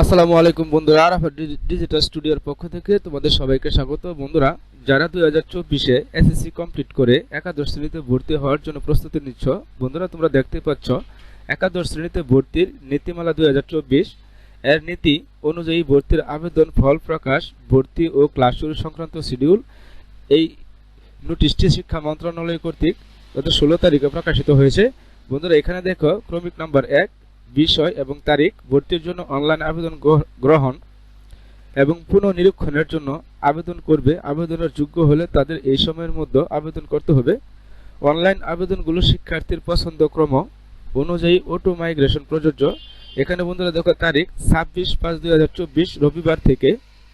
আসসালামু আলাইকুম বন্ধুরা, আরাফাত ডিজিটাল স্টুডিওর পক্ষ থেকে তোমাদের সবাইকে স্বাগত। বন্ধুরা, যারা 2024-এ এসএসসি কমপ্লিট করে একাদশ শ্রেণীতে ভর্তি হওয়ার জন্য প্রস্তুতি নিচ্ছ, বন্ধুরা তোমরা দেখতে পাচ্ছ একাদশ শ্রেণীতে ভর্তির নীতিমালা 2024 এর নীতি অনুযায়ী ভর্তির আবেদন, ফল প্রকাশ, ভর্তি ও ক্লাস শুরু সংক্রান্ত শিডিউল এই নোটিশটি শিক্ষা মন্ত্রণালয় কর্তৃক গত 16 তারিখে প্রকাশিত হয়েছে। বন্ধুরা, এখানে দেখো ক্রমিক নাম্বার 1, বিষয় এবং তারিখ, ভর্তির জন্য অনলাইন আবেদন গ্রহণ এবং পুনঃনিরীক্ষণের জন্য আবেদন করবে। আবেদনের যোগ্য হলে তাদের এই সময়ের মধ্যে আবেদন করতে হবে। অনলাইন আবেদনগুলো শিক্ষার্থীর পছন্দ ক্রম অনুযায়ী অটো মাইগ্রেশন প্রযোজ্য। এখানে বন্ধুরা দেখো তারিখ 26/5/2024 রবিবার থেকে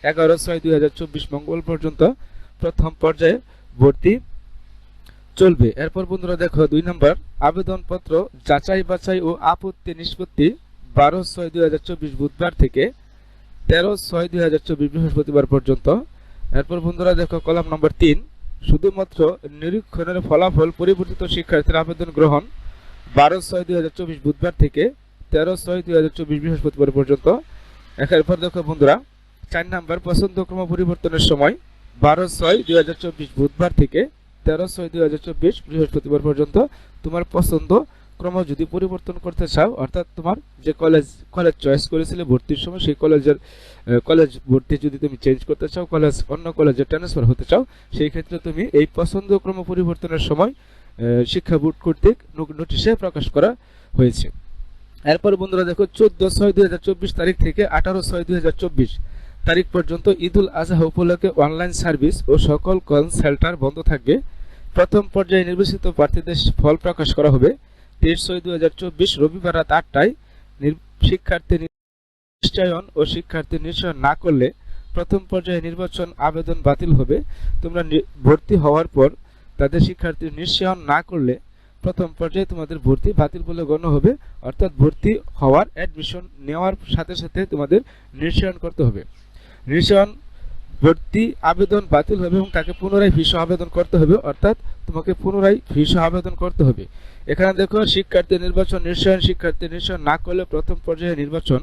11/6/2024 মঙ্গল পর্যন্ত প্রথম পর্যায়ে ভর্তি চলবে। এরপর বন্ধুরা দেখো 2 নম্বর, আবেদনপত্র যাচাই বাছাই ও আপত্তি নিষ্পত্তি 12/6/2024 বুধবার থেকে 13/6/2024 বৃহস্পতিবার পর্যন্ত। এরপর বন্ধুরা দেখো কলাম নম্বর 3, শুধুমাত্র নিরীক্ষণের ফলাফল পরিবর্তিত শিক্ষার্থীর আবেদন গ্রহণ 12/6/2024 বুধবার থেকে 13/6/2024 বৃহস্পতিবার পর্যন্ত। এরপর দেখো বন্ধুরা 4 নম্বর, পছন্দক্রম পরিবর্তনের সময় 12/6/2024 বুধবার থেকে 13/6/2024 বৃহস্পতিবার পর্যন্ত। তোমার পছন্দ ক্রম যদি পরিবর্তন করতে চাও, অর্থাৎ তোমার যে কলেজ চয়েস করেছিলে ভর্তির সময়, সেই কলেজ ভর্তি যদি তুমি চেঞ্জ করতে চাও, অন্য কলেজে ট্রান্সফার হতে চাও, সেই ক্ষেত্রে তুমি এই পছন্দ ক্রম পরিবর্তনের সময় শিক্ষা বোর্ড কর্তৃক নোটিশে প্রকাশ করা হয়েছে। এরপর বন্ধুরা দেখো 14/6/2024 তারিখ থেকে 18/6/2024 তারিখ পর্যন্ত ঈদুল আজহা উপলক্ষে অনলাইন সার্ভিস ও সকল কল সেন্টার বন্ধ থাকবে। প্রথম পর্যায়ে নির্বাচিত প্রার্থীদের ফল প্রকাশ করা হবে 23/6/2024 রবিবার রাত 8টায়। শিক্ষার্থী নিশ্চয়ন ও শিক্ষার্থী নিশ্চয়ন না করলে প্রথম পর্যায়ে নির্বাচন আবেদন বাতিল হবে। তোমরা ভর্তি হওয়ার পর তাদের শিক্ষার্থী নিশ্চয়ন না করলে প্রথম পর্যায়ে তোমাদের ভর্তি বাতিল বলে গণ্য হবে। অর্থাৎ ভর্তি হওয়ার অ্যাডমিশন নেওয়ার সাথে সাথে তোমাদের নিশ্চয়ন করতে হবে। নিশ্চয়ন ভর্তি আবেদন বাতিল হবে এবং তাকে পুনরায় ফি সহ আবেদন করতে হবে। অর্থাৎ তোমাকে পুনরায় ফি সহ আবেদন করতে হবে। এখানে দেখো শিক্ষার্থী নির্বাচন নিশ্চয়ন, শিক্ষার্থী নিশ্চয়ন না করলে প্রথম পর্যায়ে নির্বাচন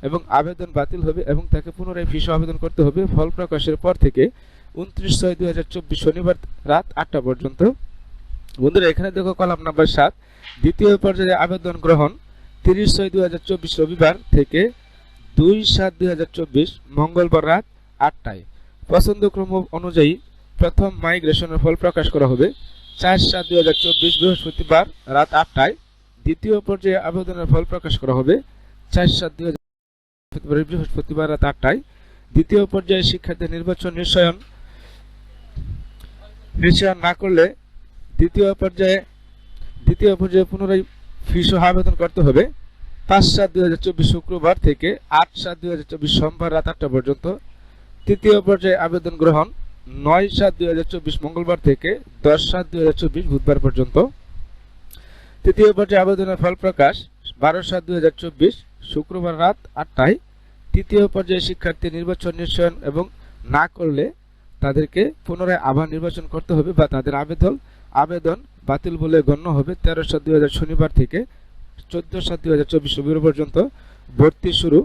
এবং আবেদন বাতিল হবে এবং তাকে পুনরায় ফি সহ আবেদন করতে হবে। ফল প্রকাশের পর থেকে 29/6/2024 শনিবার রাত 8টা পর্যন্ত। বন্ধুরা, এখানে দেখো কলাম নাম্বার 7, দ্বিতীয় পর্যায়ে আবেদন গ্রহণ 30/6/2024 রবিবার থেকে 2/7/2024 মঙ্গলবার রাত 8টায়। পছন্দক্রম অনুযায়ী প্রথম মাইগ্রেশনের ফল প্রকাশ করা হবে 4/7/2024 বৃহস্পতিবার রাত 8টায়। দ্বিতীয় পর্যায়ে আবেদনের ফল প্রকাশ করা হবে 4/7/2024 বৃহস্পতিবার রাত 8টায়। দ্বিতীয় পর্যায়ে শিক্ষার্থী নির্বাচন নিশ্চয়ন না করলে দ্বিতীয় পর্যায়ে পুনরায় ফি সহ আবেদন করতে হবে 5/7/2024 শুক্রবার থেকে 8/7/2024 সোমবার রাত 8টা পর্যন্ত। তৃতীয় পর্যায়ে আবেদন গ্রহণ 9/7/2024 মঙ্গলবার থেকে 10/7/2024 বুধবার পর্যন্ত। তৃতীয় পর্যায়ে আবেদনের ফল প্রকাশ 12/7/2024 শুক্রবার রাত 8টায়। তৃতীয় পর্যায়ে শিক্ষার্থী নির্বাচন নিশ্চয়ন এবং না করলে তাদেরকে পুনরায় আবার নির্বাচন করতে হবে বা তাদের আবেদন বাতিল বলে গণ্য হবে 13/7/2024 শনিবার থেকে 14/7/2024 রবিবার পর্যন্ত। ভর্তি শুরু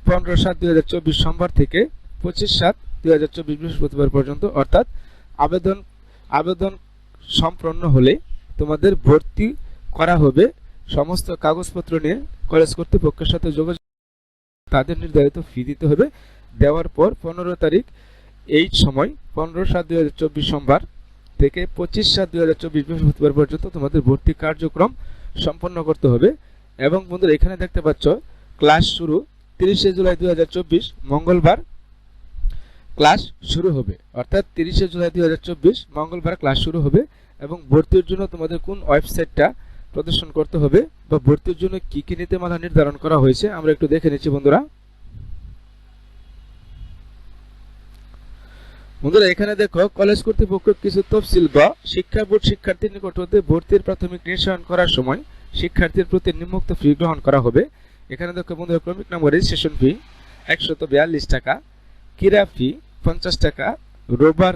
15/7/2024 সোমবার থেকে 25/7/2024 বৃহস্পতিবার পর্যন্ত। অর্থাৎ আবেদন সম্পন্ন হলে তোমাদের ভর্তি করা হবে। সমস্ত কাগজপত্র নিয়ে কলেজ কর্তৃপক্ষের সাথে যোগাযোগ, তাদের নির্ধারিত ফি দিতে হবে। দেওয়ার পর 15 তারিখ এই সময় 15/7/2024 সোমবার থেকে 25/7/2024 বৃহস্পতিবার পর্যন্ত তোমাদের ভর্তি কার্যক্রম সম্পন্ন করতে হবে। এবং বন্ধুরা, এখানে দেখতে পাচ্ছ ক্লাস শুরু 30 জুলাই 2024 মঙ্গলবার ক্লাস শুরু হবে। অর্থাৎ 30 জুলাই 2024 মঙ্গলবার ক্লাস শুরু হবে। এবং ভর্তির জন্য তোমাদের কোন ওয়েবসাইটটা প্রদর্শন করতে হবে বা ভর্তির জন্য কি কি নীতিমালা নির্ধারণ করা হয়েছে আমরা একটু দেখে নিচ্ছি। বন্ধুরা, এখানে দেখো কলেজ কর্তৃপক্ষ কিছু তফসিল বা শিক্ষা বোর্ড শিক্ষার্থীর নিকট হতে ভর্তির প্রাথমিক নিশ্চয়ন করার সময় শিক্ষার্থীর প্রতি নিম্নোক্ত ফি গ্রহণ করা হবে। এখানে দেখো বন্ধুরা, ক্রমিক নাম্বার রেজিস্ট্রেশন ফি 142 টাকা, ক্রীড়া ফি 50 টাকা, রোভার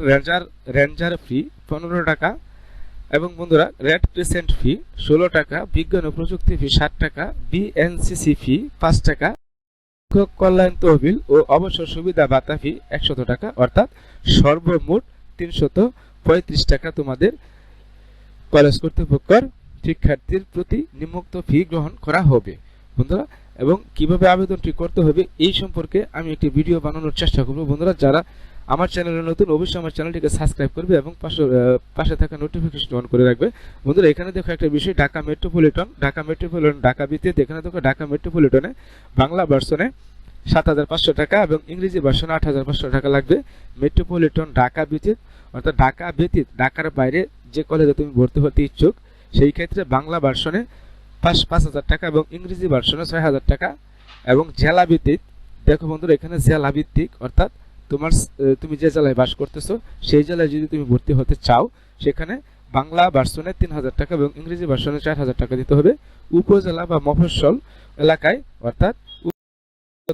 রেঞ্জার ফি 15 টাকা এবং বন্ধুরা রেড ক্রিসেন্ট ফি 16 টাকা, বিজ্ঞান ও প্রযুক্তি ফি 60 টাকা, বিএনসিসি ফি 5 টাকা, শিক্ষক কল্যাণ তহবিল ও অবসর সুবিধা ভাতা ফি 100 টাকা, অর্থাৎ সর্বমোট 335 টাকা তোমাদের কলেজ কর্তৃপক্ষের শিক্ষার্থীর প্রতি নিম্নোক্ত ফি গ্রহণ করা হবে বন্ধুরা। এবং কিভাবে আবেদনটি করতে হবে এই সম্পর্কে আমি একটি ভিডিও বানানোর চেষ্টা করব বন্ধুরা। যারা আমার চ্যানেলে নতুন অবশ্যই আমার চ্যানেলটিকে সাবস্ক্রাইব করবে এবং পাশে থাকা নোটিফিকেশন অন করে রাখবে বন্ধুরা। এখানে দেখো একটা বিষয়, ঢাকা মেট্রোপলিটন ঢাকা ভিত্তিতে, এখানে দেখো ঢাকা মেট্রোপলিটনে বাংলা ভার্সনে 7,500 টাকা এবং ইংরেজি ভার্সনে 8,500 টাকা লাগবে। মেট্রোপলিটন ঢাকা ব্যতীত, অর্থাৎ ঢাকা ব্যতীত ঢাকার বাইরে যে কলেজে তুমি ভর্তি হতে ইচ্ছুক সেই ক্ষেত্রে বাংলা ভার্সনে 5,000 টাকা এবং ইংরেজি ভার্সনে 6,000 টাকা। এবং জেলা ভিত্তিক, দেখো বন্ধুরা এখানে জেলা ভিত্তিক, অর্থাৎ তুমি যে জেলায় বাস করতেছো সেই জেলায় যদি তুমি ভর্তি হতে চাও সেখানে বাংলা ভার্সনে 3,000 টাকা এবং ইংরেজি ভার্সনে 4,000 টাকা দিতে হবে। উপজেলা বা মফস্বল এলাকায়, অর্থাৎ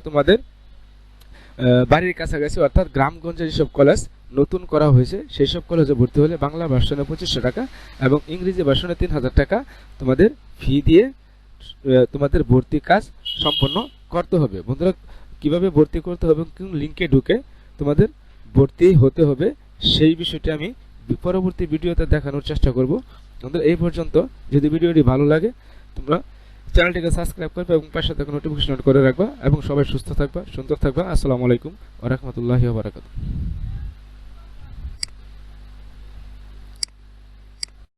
তোমাদের বাড়ির কাছাকাছি, অর্থাৎ গ্রামগঞ্জে যেসব কলেজ নতুন করা হয়েছে সেই সব কলেজে ভর্তি হলে বাংলা ভার্সনে 2,500 টাকা এবং ইংরেজি ভার্সনে 3,000 টাকা তোমাদের ফি দিয়ে তোমাদের ভর্তি কাজ সম্পন্ন করতে হবে বন্ধুরা। কিভাবে ভর্তি করতে হবে, কোন লিঙ্কে ঢুকে তোমাদের ভর্তি হতে হবে সেই বিষয়টি আমি পরবর্তী ভিডিওতে দেখানোর চেষ্টা করব বন্ধুরা। এই পর্যন্ত যদি ভিডিওটি ভালো লাগে তোমরা চ্যানেলটিকে সাবস্ক্রাইব করবে এবং পাশে থাকা নোটিফিকেশন অন করে রাখবা এবং সবাই সুস্থ থাকবা, সুন্দর থাকবা। আসসালামু আলাইকুম ওয়া রাহমাতুল্লাহি ওয়া বারাকাতুহু।